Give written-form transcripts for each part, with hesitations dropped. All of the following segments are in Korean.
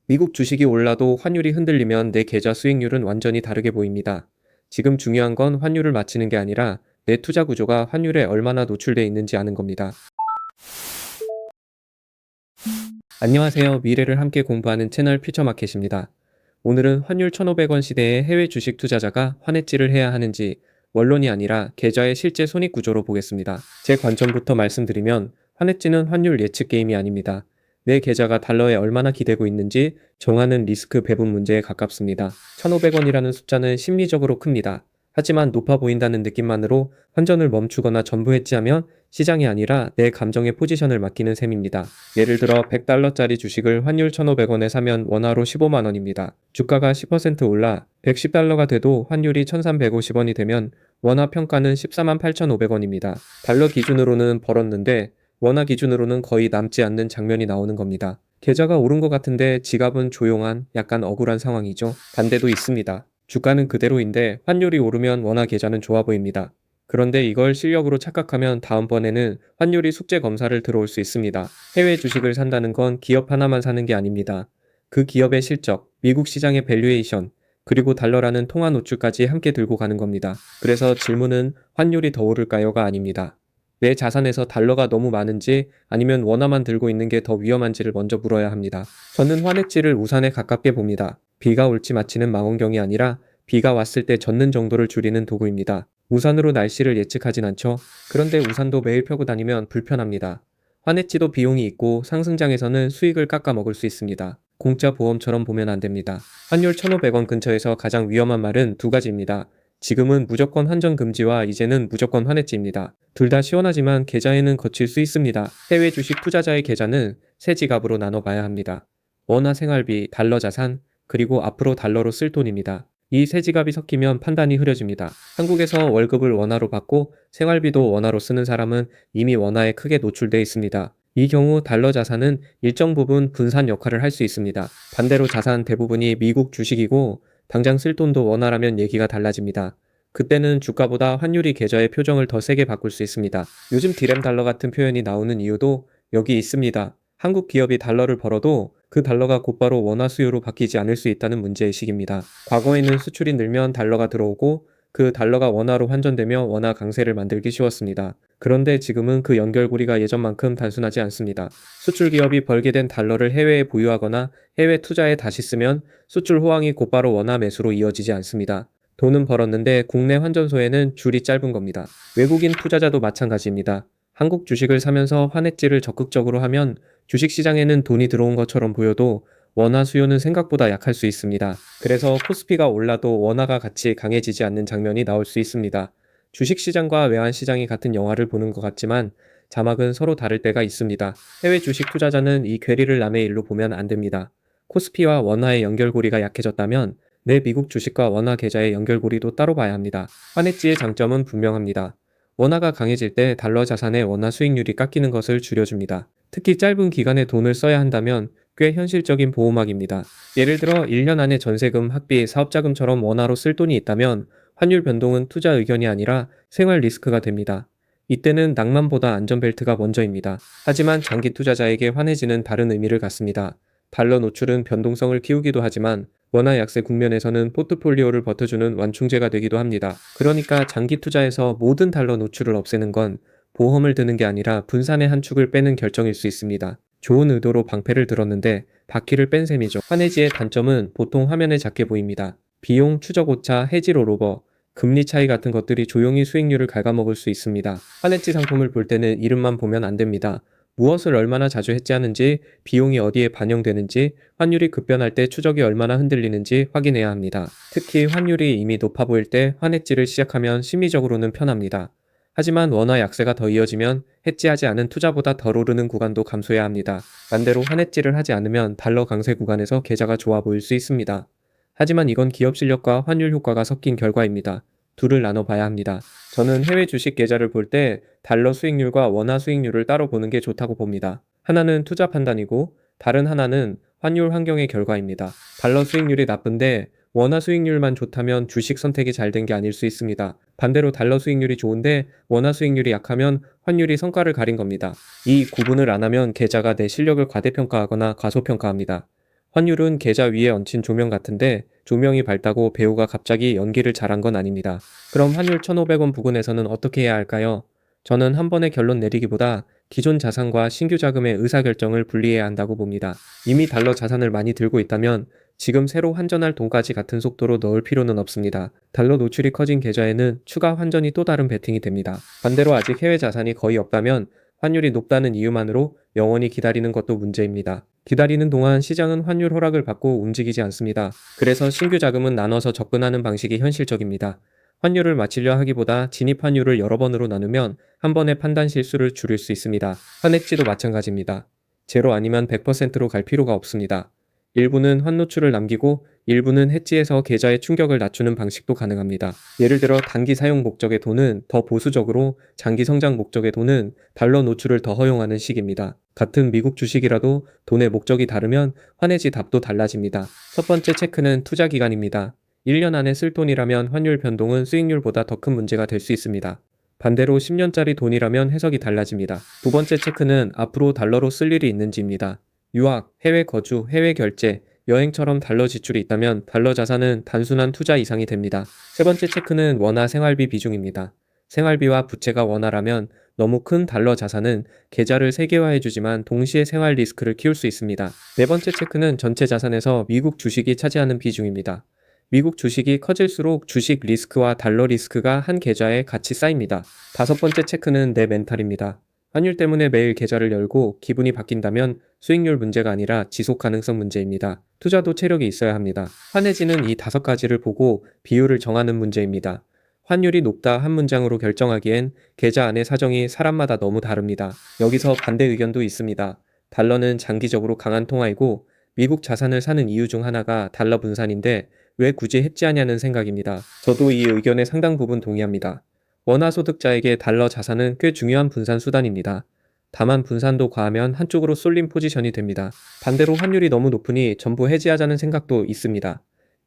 미국 주식이 올라도 환율이 흔들리면 내 계좌 수익률은 완전히 다르게 보입니다. 지금 중요한 건 환율을 맞추는 게 아니라 내 투자 구조가 환율에 얼마나 노출돼 있는지 아는 겁니다. 안녕하세요. 미래를 함께 공부하는 채널 퓨처마켓입니다. 오늘은 환율 1,500원 시대의 해외 주식 투자자가 환해지를 해야 하는지 원론이 아니라 계좌의 실제 손익 구조로 보겠습니다. 제 관점부터 말씀드리면 환해지는 환율 예측 게임이 아닙니다. 내 계좌가 달러에 얼마나 기대고 있는지 정하는 리스크 배분 문제에 가깝습니다. 1,500원이라는 숫자는 심리적으로 큽니다. 하지만 높아 보인다는 느낌만으로 환전을 멈추거나 전부 해지하면 시장이 아니라 내 감정의 포지션을 맡기는 셈입니다. 예를 들어 100달러짜리 주식을 환율 1,500원에 사면 원화로 15만 원입니다. 주가가 10% 올라 110달러가 돼도 환율이 1,350원이 되면 원화 평가는 14만 8,500원입니다. 달러 기준으로는 벌었는데 원화 기준으로는 거의 남지 않는 장면이 나오는 겁니다. 계좌가 오른 것 같은데 지갑은 조용한 약간 억울한 상황이죠. 반대도 있습니다. 주가는 그대로인데 환율이 오르면 원화 계좌는 좋아 보입니다. 그런데 이걸 실력으로 착각하면 다음번에는 환율이 숙제 검사를 들어올 수 있습니다. 해외 주식을 산다는 건 기업 하나만 사는 게 아닙니다. 그 기업의 실적, 미국 시장의 밸류에이션, 그리고 달러라는 통화 노출까지 함께 들고 가는 겁니다. 그래서 질문은 환율이 더 오를까요가 아닙니다. 내 자산에서 달러가 너무 많은지 아니면 원화만 들고 있는 게 더 위험한지를 먼저 물어야 합니다. 저는 환해지를 우산에 가깝게 봅니다. 비가 올지 마치는 망원경이 아니라 비가 왔을 때 젖는 정도를 줄이는 도구입니다. 우산으로 날씨를 예측하진 않죠. 그런데 우산도 매일 펴고 다니면 불편합니다. 환해지도 비용이 있고 상승장에서는 수익을 깎아 먹을 수 있습니다. 공짜 보험처럼 보면 안 됩니다. 환율 1,500원 근처에서 가장 위험한 말은 두 가지입니다. 지금은 무조건 환전 금지와 이제는 무조건 환해지입니다. 둘 다 시원하지만 계좌에는 거칠 수 있습니다. 해외 주식 투자자의 계좌는 세 지갑으로 나눠봐야 합니다. 원화 생활비, 달러 자산, 그리고 앞으로 달러로 쓸 돈입니다. 이 세 지갑이 섞이면 판단이 흐려집니다. 한국에서 월급을 원화로 받고 생활비도 원화로 쓰는 사람은 이미 원화에 크게 노출돼 있습니다. 이 경우 달러 자산은 일정 부분 분산 역할을 할 수 있습니다. 반대로 자산 대부분이 미국 주식이고 당장 쓸 돈도 원화라면 얘기가 달라집니다. 그때는 주가보다 환율이 계좌의 표정을 더 세게 바꿀 수 있습니다. 요즘 디램 달러 같은 표현이 나오는 이유도 여기 있습니다. 한국 기업이 달러를 벌어도 그 달러가 곧바로 원화 수요로 바뀌지 않을 수 있다는 문제의식입니다. 과거에는 수출이 늘면 달러가 들어오고 그 달러가 원화로 환전되며 원화 강세를 만들기 쉬웠습니다. 그런데 지금은 그 연결고리가 예전만큼 단순하지 않습니다. 수출 기업이 벌게 된 달러를 해외에 보유하거나 해외 투자에 다시 쓰면 수출 호황이 곧바로 원화 매수로 이어지지 않습니다. 돈은 벌었는데 국내 환전소에는 줄이 짧은 겁니다. 외국인 투자자도 마찬가지입니다. 한국 주식을 사면서 환해지를 적극적으로 하면 주식시장에는 돈이 들어온 것처럼 보여도 원화 수요는 생각보다 약할 수 있습니다. 그래서 코스피가 올라도 원화가 같이 강해지지 않는 장면이 나올 수 있습니다. 주식시장과 외환시장이 같은 영화를 보는 것 같지만 자막은 서로 다를 때가 있습니다. 해외 주식 투자자는 이 괴리를 남의 일로 보면 안 됩니다. 코스피와 원화의 연결고리가 약해졌다면 내 미국 주식과 원화 계좌의 연결고리도 따로 봐야 합니다. 환해지의 장점은 분명합니다. 원화가 강해질 때 달러 자산의 원화 수익률이 깎이는 것을 줄여줍니다. 특히 짧은 기간에 돈을 써야 한다면 꽤 현실적인 보호막입니다. 예를 들어 1년 안에 전세금, 학비, 사업자금처럼 원화로 쓸 돈이 있다면 환율 변동은 투자 의견이 아니라 생활 리스크가 됩니다. 이때는 낭만보다 안전벨트가 먼저입니다. 하지만 장기 투자자에게 환해지는 다른 의미를 갖습니다. 달러 노출은 변동성을 키우기도 하지만 원화 약세 국면에서는 포트폴리오를 버텨주는 완충제가 되기도 합니다. 그러니까 장기 투자에서 모든 달러 노출을 없애는 건 보험을 드는 게 아니라 분산의 한 축을 빼는 결정일 수 있습니다. 좋은 의도로 방패를 들었는데 바퀴를 뺀 셈이죠. 환해지의 단점은 보통 화면에 작게 보입니다. 비용, 추적 오차, 해지 롤오버, 금리 차이 같은 것들이 조용히 수익률을 갉아먹을 수 있습니다. 환해지 상품을 볼 때는 이름만 보면 안 됩니다. 무엇을 얼마나 자주 해지하는지, 비용이 어디에 반영되는지, 환율이 급변할 때 추적이 얼마나 흔들리는지 확인해야 합니다. 특히 환율이 이미 높아 보일 때 환해지를 시작하면 심리적으로는 편합니다. 하지만 원화 약세가 더 이어지면 해지하지 않은 투자보다 덜 오르는 구간도 감소해야 합니다. 반대로 환해지를 하지 않으면 달러 강세 구간에서 계좌가 좋아 보일 수 있습니다. 하지만 이건 기업 실력과 환율 효과가 섞인 결과입니다. 둘을 나눠봐야 합니다. 저는 해외 주식 계좌를 볼 때 달러 수익률과 원화 수익률을 따로 보는 게 좋다고 봅니다. 하나는 투자 판단이고 다른 하나는 환율 환경의 결과입니다. 달러 수익률이 나쁜데 원화 수익률만 좋다면 주식 선택이 잘 된 게 아닐 수 있습니다. 반대로 달러 수익률이 좋은데 원화 수익률이 약하면 환율이 성과를 가린 겁니다. 이 구분을 안 하면 계좌가 내 실력을 과대평가하거나 과소평가합니다. 환율은 계좌 위에 얹힌 조명 같은데 조명이 밝다고 배우가 갑자기 연기를 잘한 건 아닙니다. 그럼 환율 1,500원 부근에서는 어떻게 해야 할까요? 저는 한 번에 결론 내리기보다 기존 자산과 신규 자금의 의사결정을 분리해야 한다고 봅니다. 이미 달러 자산을 많이 들고 있다면 지금 새로 환전할 돈까지 같은 속도로 넣을 필요는 없습니다. 달러 노출이 커진 계좌에는 추가 환전이 또 다른 베팅이 됩니다. 반대로 아직 해외 자산이 거의 없다면 환율이 높다는 이유만으로 영원히 기다리는 것도 문제입니다. 기다리는 동안 시장은 환율 허락을 받고 움직이지 않습니다. 그래서 신규 자금은 나눠서 접근하는 방식이 현실적입니다. 환율을 맞추려 하기보다 진입 환율을 여러 번으로 나누면 한 번의 판단 실수를 줄일 수 있습니다. 환해지도 마찬가지입니다. 제로 아니면 100%로 갈 필요가 없습니다. 일부는 환노출을 남기고 일부는 해지해서 계좌의 충격을 낮추는 방식도 가능합니다. 예를 들어 단기 사용 목적의 돈은 더 보수적으로, 장기 성장 목적의 돈은 달러 노출을 더 허용하는 식입니다. 같은 미국 주식이라도 돈의 목적이 다르면 환해지 답도 달라집니다. 첫 번째 체크는 투자 기간입니다. 1년 안에 쓸 돈이라면 환율 변동은 수익률보다 더 큰 문제가 될 수 있습니다. 반대로 10년짜리 돈이라면 해석이 달라집니다. 두 번째 체크는 앞으로 달러로 쓸 일이 있는지입니다. 유학, 해외 거주, 해외 결제, 여행처럼 달러 지출이 있다면 달러 자산은 단순한 투자 이상이 됩니다. 세 번째 체크는 원화 생활비 비중입니다. 생활비와 부채가 원화라면 너무 큰 달러 자산은 계좌를 세계화해주지만 동시에 생활 리스크를 키울 수 있습니다. 네 번째 체크는 전체 자산에서 미국 주식이 차지하는 비중입니다. 미국 주식이 커질수록 주식 리스크와 달러 리스크가 한 계좌에 같이 쌓입니다. 다섯 번째 체크는 내 멘탈입니다. 환율 때문에 매일 계좌를 열고 기분이 바뀐다면 수익률 문제가 아니라 지속 가능성 문제입니다. 투자도 체력이 있어야 합니다. 환해지는 이 다섯 가지를 보고 비율을 정하는 문제입니다. 환율이 높다 한 문장으로 결정하기엔 계좌 안의 사정이 사람마다 너무 다릅니다. 여기서 반대 의견도 있습니다. 달러는 장기적으로 강한 통화이고 미국 자산을 사는 이유 중 하나가 달러 분산인데 왜 굳이 해지하냐는 생각입니다. 저도 이 의견에 상당 부분 동의합니다. 원화 소득자에게 달러 자산은 꽤 중요한 분산 수단입니다. 다만 분산도 과하면 한쪽으로 쏠림 포지션이 됩니다. 반대로 환율이 너무 높으니 전부 해지하자는 생각도 있습니다.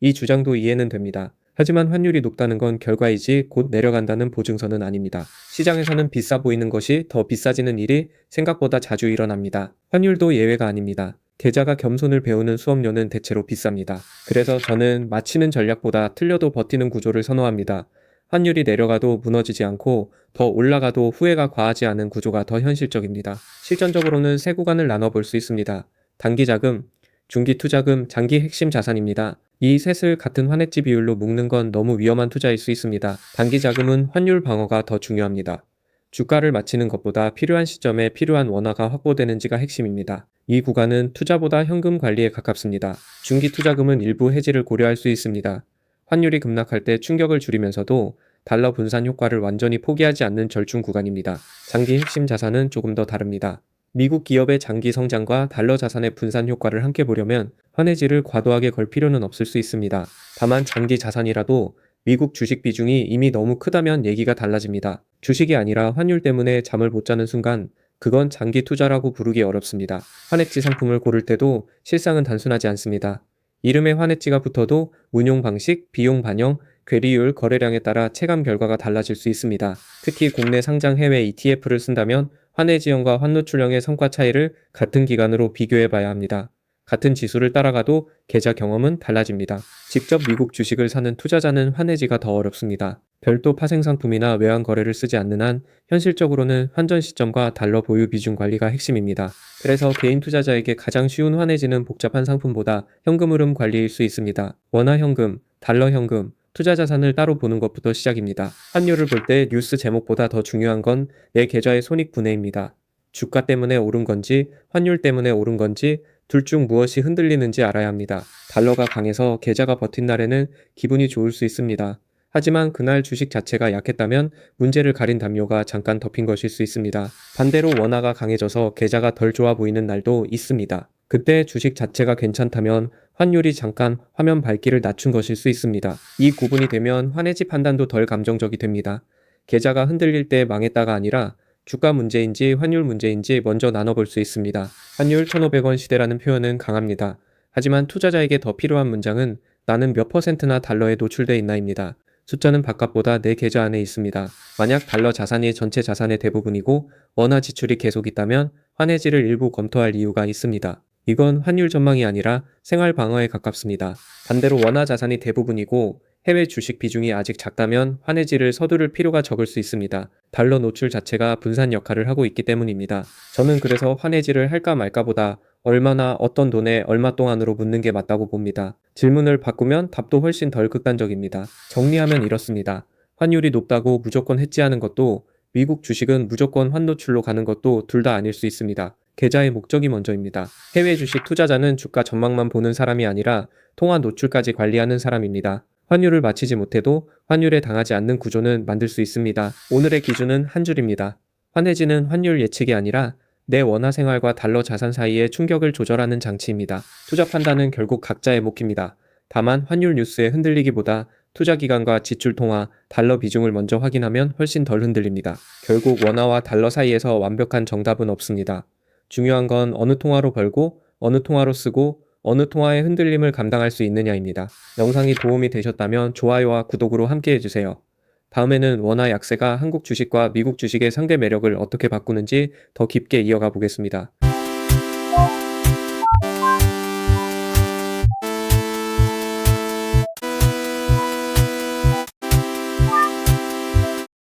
이 주장도 이해는 됩니다. 하지만 환율이 높다는 건 결과이지 곧 내려간다는 보증서는 아닙니다. 시장에서는 비싸 보이는 것이 더 비싸지는 일이 생각보다 자주 일어납니다. 환율도 예외가 아닙니다. 계좌가 겸손을 배우는 수업료는 대체로 비쌉니다. 그래서 저는 맞히는 전략보다 틀려도 버티는 구조를 선호합니다. 환율이 내려가도 무너지지 않고 더 올라가도 후회가 과하지 않은 구조가 더 현실적입니다. 실전적으로는 세 구간을 나눠볼 수 있습니다. 단기 자금, 중기 투자금, 장기 핵심 자산입니다. 이 셋을 같은 환해지 비율로 묶는 건 너무 위험한 투자일 수 있습니다. 단기 자금은 환율 방어가 더 중요합니다. 주가를 맞히는 것보다 필요한 시점에 필요한 원화가 확보되는지가 핵심입니다. 이 구간은 투자보다 현금 관리에 가깝습니다. 중기 투자금은 일부 해지를 고려할 수 있습니다. 환율이 급락할 때 충격을 줄이면서도 달러 분산 효과를 완전히 포기하지 않는 절충 구간입니다. 장기 핵심 자산은 조금 더 다릅니다. 미국 기업의 장기 성장과 달러 자산의 분산 효과를 함께 보려면 환해지를 과도하게 걸 필요는 없을 수 있습니다. 다만 장기 자산이라도 미국 주식 비중이 이미 너무 크다면 얘기가 달라집니다. 주식이 아니라 환율 때문에 잠을 못 자는 순간 그건 장기 투자라고 부르기 어렵습니다. 환해지 상품을 고를 때도 실상은 단순하지 않습니다. 이름에 환해지가 붙어도 운용 방식, 비용 반영, 괴리율, 거래량에 따라 체감 결과가 달라질 수 있습니다. 특히 국내 상장 해외 ETF를 쓴다면 환해지형과 환노출형의 성과 차이를 같은 기간으로 비교해 봐야 합니다. 같은 지수를 따라가도 계좌 경험은 달라집니다. 직접 미국 주식을 사는 투자자는 환해지가 더 어렵습니다. 별도 파생상품이나 외환 거래를 쓰지 않는 한 현실적으로는 환전 시점과 달러 보유 비중 관리가 핵심입니다. 그래서 개인 투자자에게 가장 쉬운 환해지는 복잡한 상품보다 현금 흐름 관리일 수 있습니다. 원화 현금, 달러 현금, 투자 자산을 따로 보는 것부터 시작입니다. 환율을 볼 때 뉴스 제목보다 더 중요한 건 내 계좌의 손익분해입니다. 주가 때문에 오른 건지 환율 때문에 오른 건지 둘 중 무엇이 흔들리는지 알아야 합니다. 달러가 강해서 계좌가 버틴 날에는 기분이 좋을 수 있습니다. 하지만 그날 주식 자체가 약했다면 문제를 가린 담요가 잠깐 덮인 것일 수 있습니다. 반대로 원화가 강해져서 계좌가 덜 좋아 보이는 날도 있습니다. 그때 주식 자체가 괜찮다면 환율이 잠깐 화면 밝기를 낮춘 것일 수 있습니다. 이 구분이 되면 환해지 판단도 덜 감정적이 됩니다. 계좌가 흔들릴 때 망했다가 아니라 주가 문제인지 환율 문제인지 먼저 나눠볼 수 있습니다. 환율 1,500원 시대라는 표현은 강합니다. 하지만 투자자에게 더 필요한 문장은 나는 몇 퍼센트나 달러에 노출돼 있나입니다. 숫자는 바깥보다 내 계좌 안에 있습니다. 만약 달러 자산이 전체 자산의 대부분이고 원화 지출이 계속 있다면 환해지를 일부 검토할 이유가 있습니다. 이건 환율 전망이 아니라 생활 방어에 가깝습니다. 반대로 원화 자산이 대부분이고 해외 주식 비중이 아직 작다면 환해지를 서두를 필요가 적을 수 있습니다. 달러 노출 자체가 분산 역할을 하고 있기 때문입니다. 저는 그래서 환해지를 할까 말까보다 얼마나 어떤 돈에 얼마 동안으로 묻는 게 맞다고 봅니다. 질문을 바꾸면 답도 훨씬 덜 극단적입니다. 정리하면 이렇습니다. 환율이 높다고 무조건 해지하는 것도, 미국 주식은 무조건 환노출로 가는 것도 둘 다 아닐 수 있습니다. 계좌의 목적이 먼저입니다. 해외 주식 투자자는 주가 전망만 보는 사람이 아니라 통화 노출까지 관리하는 사람입니다. 환율을 맞히지 못해도 환율에 당하지 않는 구조는 만들 수 있습니다. 오늘의 기준은 한 줄입니다. 환해지는 환율 예측이 아니라 내 원화 생활과 달러 자산 사이의 충격을 조절하는 장치입니다. 투자 판단은 결국 각자의 몫입니다. 다만 환율 뉴스에 흔들리기보다 투자 기간과 지출 통화, 달러 비중을 먼저 확인하면 훨씬 덜 흔들립니다. 결국 원화와 달러 사이에서 완벽한 정답은 없습니다. 중요한 건 어느 통화로 벌고 어느 통화로 쓰고 어느 통화의 흔들림을 감당할 수 있느냐입니다. 영상이 도움이 되셨다면 좋아요와 구독으로 함께 해주세요. 다음에는 원화 약세가 한국 주식과 미국 주식의 상대 매력을 어떻게 바꾸는지 더 깊게 이어가 보겠습니다.